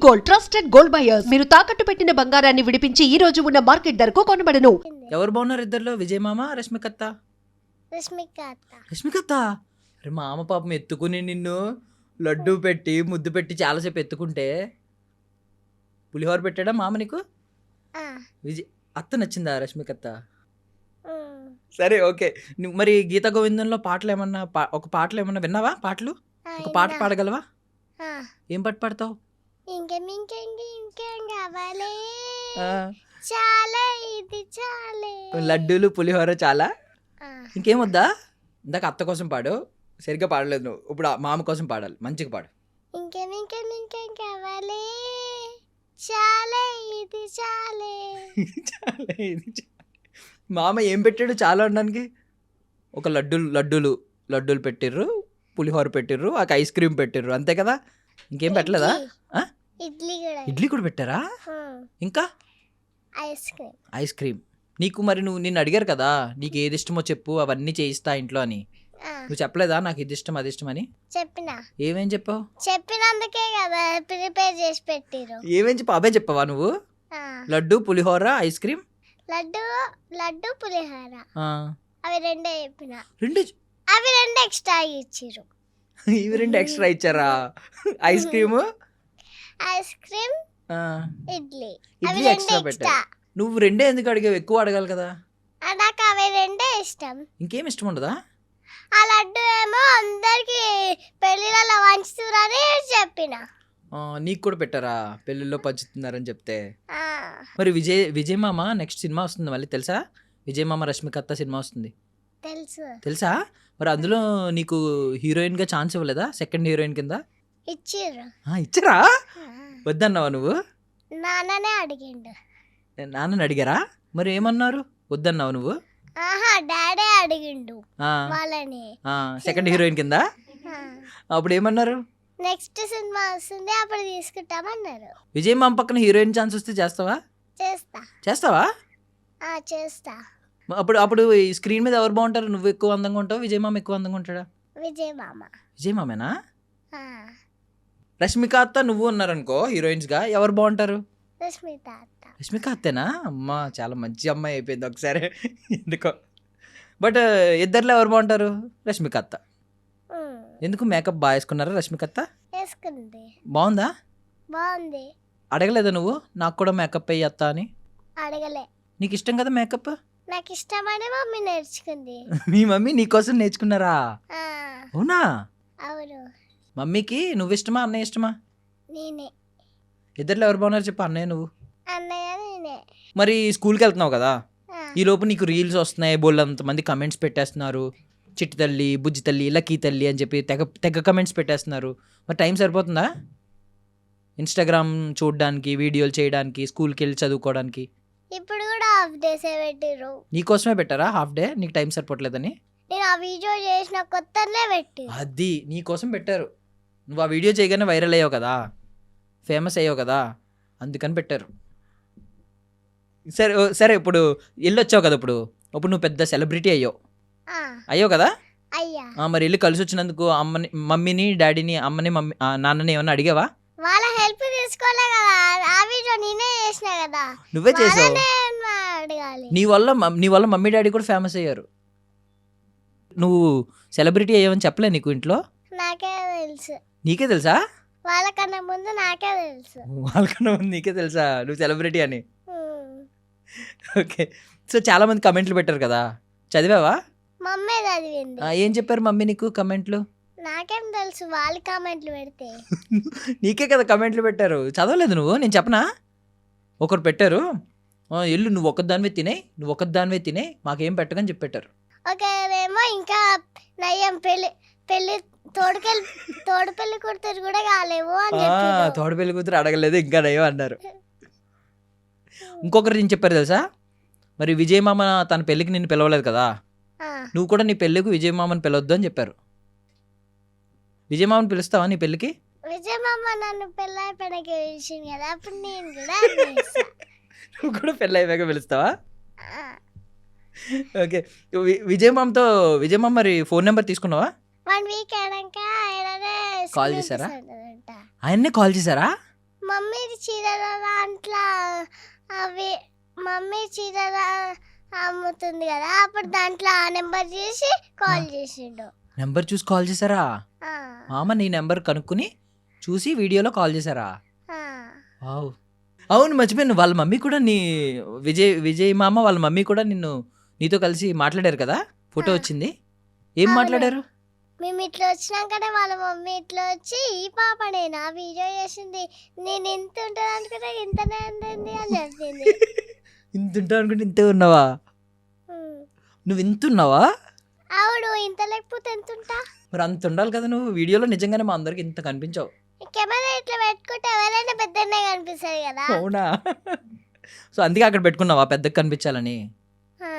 Gold, trusted gold buyers. మీరు తాకట్టు పెట్టిన బంగారాన్ని విడిపించి ఈ రోజు ఉన్న మార్కెట్ ధరకు కొనబడను. ఎవరు బాగున్నారు ఇద్దర్లో, విజయ్ మామ రష్మికత్త? రష్మికత్త అరే మామ పాపం ఎత్తుకుని నిన్ను లడ్డు పెట్టి ముద్దు పెట్టి చాలాసేపు ఎత్తుకుంటే పులిహోర పెట్టాడా మామ నీకు? విజయ్ అత్త నచ్చిందా రష్మికత్త? సరే ఓకే. మరి గీత గోవిందంలో పాటలు ఏమన్నా ఒక పాటలు ఏమన్నా విన్నావా? పాటలు ఒక పాట పాడగలవా? ఏం పాట పాడతావు? లడ్డూలు పులిహోర చాలా, ఇంకేం వద్దా? ఇందాక అత్త కోసం పాడు, సరిగ్గా పాడలేదు నువ్వు. ఇప్పుడు మామ కోసం పాడాలి, మంచిగా పాడు. మామ ఏం పెట్టాడు చాలా అనడానికి? ఒక లడ్డూలు పెట్టిర్రు, పులిహోర పెట్టిర్రు, ఒక ఐస్ క్రీమ్ పెట్టిర్రు, అంతే కదా? ఇంకేం పెట్టలేదా? ఇడ్లీ కూడా పెట్టారా? ఇంకా ఐస్ క్రీమ్. నీకు మరి నిన్ను అడిగారు కదా నీకు ఏది ఇష్టమో చెప్పు, అవన్నీ చేయిస్తా ఇంట్లో అని. నువ్వు చెప్పలేదా నాకు ఇది ఇష్టం అది ఇష్టం అని? చెప్పినా. ఏమేం చెప్పావు? చెప్పినందుకే కదా ప్రిపేర్ చేసి పెట్టిరు. ఏమేం చెప్పావు? అవే చెప్పవా నువ్వు? లడ్డు పులిహోర ఐస్ క్రీమ్. లడ్డు పులిహోర అవి రెండే చెప్పిన. అవి రెండు ఎక్స్ట్రా ఇచ్చిరు. ఇవి రెండు ఎక్స్ట్రా ఇచ్చారా? ఐస్ క్రీమ్ ఇడ్లీ ఎక్స్ట్రా పెట్టా. నువ్వు రెండే ఎందుకు అడిగావు? ఎక్కువ అడగాలి కదా. నాకు అవి రెండే ఇష్టం. ఇంకేం ఇష్టం ఉండదా? ఆ లడ్డు ఏమో అందరికి పెళ్లిళ్ళలో పంచుతున్నారని చెప్పిన. నీకు కూడా పెట్టారా పెళ్ళిళ్ళలో పంచుతున్నారని చెప్తే? మరి విజయ్ మామ నెక్స్ట్ సినిమా వస్తుంది మళ్ళీ, తెలుసా? విజయ్ మామ రష్మికత్త సినిమా వస్తుంది, తెలుసా? మరి అందులో నీకు హీరోయిన్ గా ఛాన్స్ ఇవ్వలేదా? సెకండ్ హీరోయిన్ కింద ఇచ్చారా? వద్దన్నావా నువ్వు? నాన్ననే అడిగిండు. నాన్నని అడిగారా? మరి ఏమన్నారు? వద్దన్నావు నువ్వు? డాడీ అడిగిండు వాళ్ళని సెకండ్ హీరోయిన్ కింద. అప్పుడు ఏమన్నారు? నెక్స్ట్ సినిమా వస్తుంది అప్పుడు తీసుకుంటామన్నారు. విజయ్ మామ పక్కన హీరోయిన్ ఛాన్స్ వస్తే చేస్తావా? చేస్తావా? చేస్తా. అప్పుడు ఈ స్క్రీన్ మీద ఎవరు బాగుంటారు? నువ్వు ఎక్కువ అందంగా ఉంటావు, విజయ్ మామ ఎక్కువ అందంగా ఉంటాడా? విజయ్ మామేనా? రష్మిక అత్త నువ్వు ఉన్నారనుకో హీరోయిన్స్ గా, ఎవరు బాగుంటారు? రష్మిక అత్తేనా? అమ్మా చాలా మంచి అమ్మాయి అయిపోయింది ఒకసారి ఎందుకో. బట్ ఇద్దర్లో ఎవరు బాగుంటారు? రష్మిక అత్త. ఎందుకు? మేకప్ బాగా వేసుకున్నారా రష్మిక అత్త? బాగుందా? బాగుంది. అడగలేదా నువ్వు నాకు కూడా మేకప్ అయ్యి అత్త అని? అడగలే. నీకు ఇష్టం కదా మేకప్? నాకు ఇష్టమని మమ్మీ నేర్చుకుంది. మీ మమ్మీ నీకోసం నేర్చుకున్నారా? అవునా? అవును. మమ్మీకి నువ్వు ఇష్టమా అన్నయ్య ఇష్టమా? నేనే. ఇద్దర్లో ఎవరు బాగున్నారు చెప్పు? అన్నయ్య నువ్వు? అన్నయ్య నేనే. మరి స్కూల్కి వెళ్తున్నావు కదా, ఈ లోపు నీకు రీల్స్ వస్తున్నాయి, బోల్డంతమంది కమెంట్స్ పెట్టేస్తున్నారు, చిట్టి తల్లి, బుజ్జి తల్లి, లక్కీ తల్లి అని చెప్పి తెగ కమెంట్స్ పెట్టేస్తున్నారు. మరి టైం సరిపోతుందా ఇన్స్టాగ్రామ్ చూడడానికి, వీడియోలు చేయడానికి, స్కూల్కి వెళ్ళి చదువుకోవడానికి? ఇప్పుడు కూడా హాఫ్ డేసే పెట్టిర్రు. నీకోసమే పెట్టారా హాఫ్ డే? నీకు టైం సరిపోవట్లేదని? నేను ఆ వీడియో చేసిన కొత్తనే పెట్టి అది నీకోసం పెట్టారు. నువ్వు ఆ వీడియో చేయగానే వైరల్ అయ్యావు కదా, ఫేమస్ అయ్యావు కదా, అందుకని పెట్టారు. సరే ఇప్పుడు వెళ్ళొచ్చావు కదా, ఇప్పుడు నువ్వు పెద్ద సెలబ్రిటీ అయ్యావు కదా. మరి వెళ్ళి కలిసి వచ్చినందుకు మమ్మీని డాడీని నాన్నని ఏమన్నా అడిగావా? వాళ్ళ హెల్ప్ తీసుకోలే కదా, ఆ వీడియో నేనే చేసిన కదా. నువ్వే చేసావు. అడగాలి. నీ వల్ల మమ్మీ డాడీ కూడా ఫేమస్ అయ్యారు. నువ్వు సెలబ్రిటీ అయ్యావని చెప్పలే నీకు ఇంట్లో? నాకే తెలుసు. నీకే తెలుసా? వాళ్ళకన్నా ముందు నాకే తెలుసు. వాళ్ళకన్నా ముందు నీకే తెలుసా నువ్వు సెలబ్రిటీ అని? ఓకే. సో చాలా మంది కమెంట్లు పెట్టారు కదా, చదివావా? మమ్మీ చదివింది. ఏం చెప్పారు మమ్మీ నీకు కమెంట్లు? నాకేం తెలుసు, వాళ్ళు కామెంట్లు పెడితే. నీకే కదా కమెంట్లు పెట్టారు, చదవలేదు నువ్వు? నేను చెప్పనా? ఒకరు పెట్టారు, ఎల్లు నువ్వు ఒక్కదానివే తినే మాకేం పెట్టకని చెప్పి పెట్టారు. ఒకరేమో ఇంకా నయ్యం పెళ్లి తోడు పెళ్లి కూతురు కూడా కాలేవు అని చెప్పారు. తోడు పెళ్లి కూతురు అడగలేదు ఇంకా నయ్యం అన్నారు. ఇంకొకరు ఏం చెప్పారు తెలుసా? మరి విజయ్ మామ తన పెళ్ళికి నిన్ను పిలవలేదు కదా, నువ్వు కూడా నీ పెళ్ళికి విజయ్ మామని పిలవద్దు అని చెప్పారు. విజయ్ మామని పిలుస్తావా నీ పెళ్ళికి? విజయ్ మామ నన్ను పెళ్ళైపోయినాక పిలిచింది కదా, అప్పుడు నేను కూడా నువ్వు కూడా పెళ్ళైపోయాక పిలుస్తావా? ఓకే. విజయ్ మామ మరి ఫోన్ నెంబర్ తీసుకున్నావా? 1 వీక్ అయినాక కాల్ చేశారా? ఆయన్నే కాల్ చేశారా? మమ్మీ చీరల దాంట్లో అవి మమ్మీ చీరల అమ్ముతుంది కదా, అప్పుడు దాంట్లో ఆ నెంబర్ చేసి కాల్ చేసిండు. నెంబర్ చూసి కాల్ చేశారా? ఆ, మామ నీ నెంబర్ కనుక్కుని చూసి వీడియోలో కాల్ చేశారా? ఆ. వావ్. అవును, మర్చిపోయాను. వాళ్ళ మమ్మీ కూడా విజయ్ మామ వాళ్ళ మమ్మీ కూడా నీతో కలిసి మాట్లాడారు కదా, ఫోటో వచ్చింది. ఏం అవును. మాట్లాడారు? మేము ఇట్లా వచ్చినాకనే వాళ్ళ మమ్మీ ఇట్లా వచ్చి ఈ పాపనేనా వీడియో చేసింది, నేను ఇంత ఉంటుంది అనుకుంటే ఇంతనే ఉంటుంది అని చెప్పింది. ఇంత ఉంటావు అనుకుంటే ఇంతే ఉన్నావా? ఉమ్. నువ్వు ఇంత ఉన్నావా? అవును, ఇంత లేకపోతే ఎంత ఉంటా? మరి అంత ఉండాలి కదా నువ్వు. వీడియోలో నిజంగానే మా అందరికి ఇంత కనిపించావు. కెమెరా ఇట్లా పెట్టుకుంటే ఎవరైనా పెద్దనే కనిపిస్తుంది కదా. అవునా? సో అందుకే అక్కడ పెట్టుకున్నావా పెద్దగా కనిపించాలని? ఆ,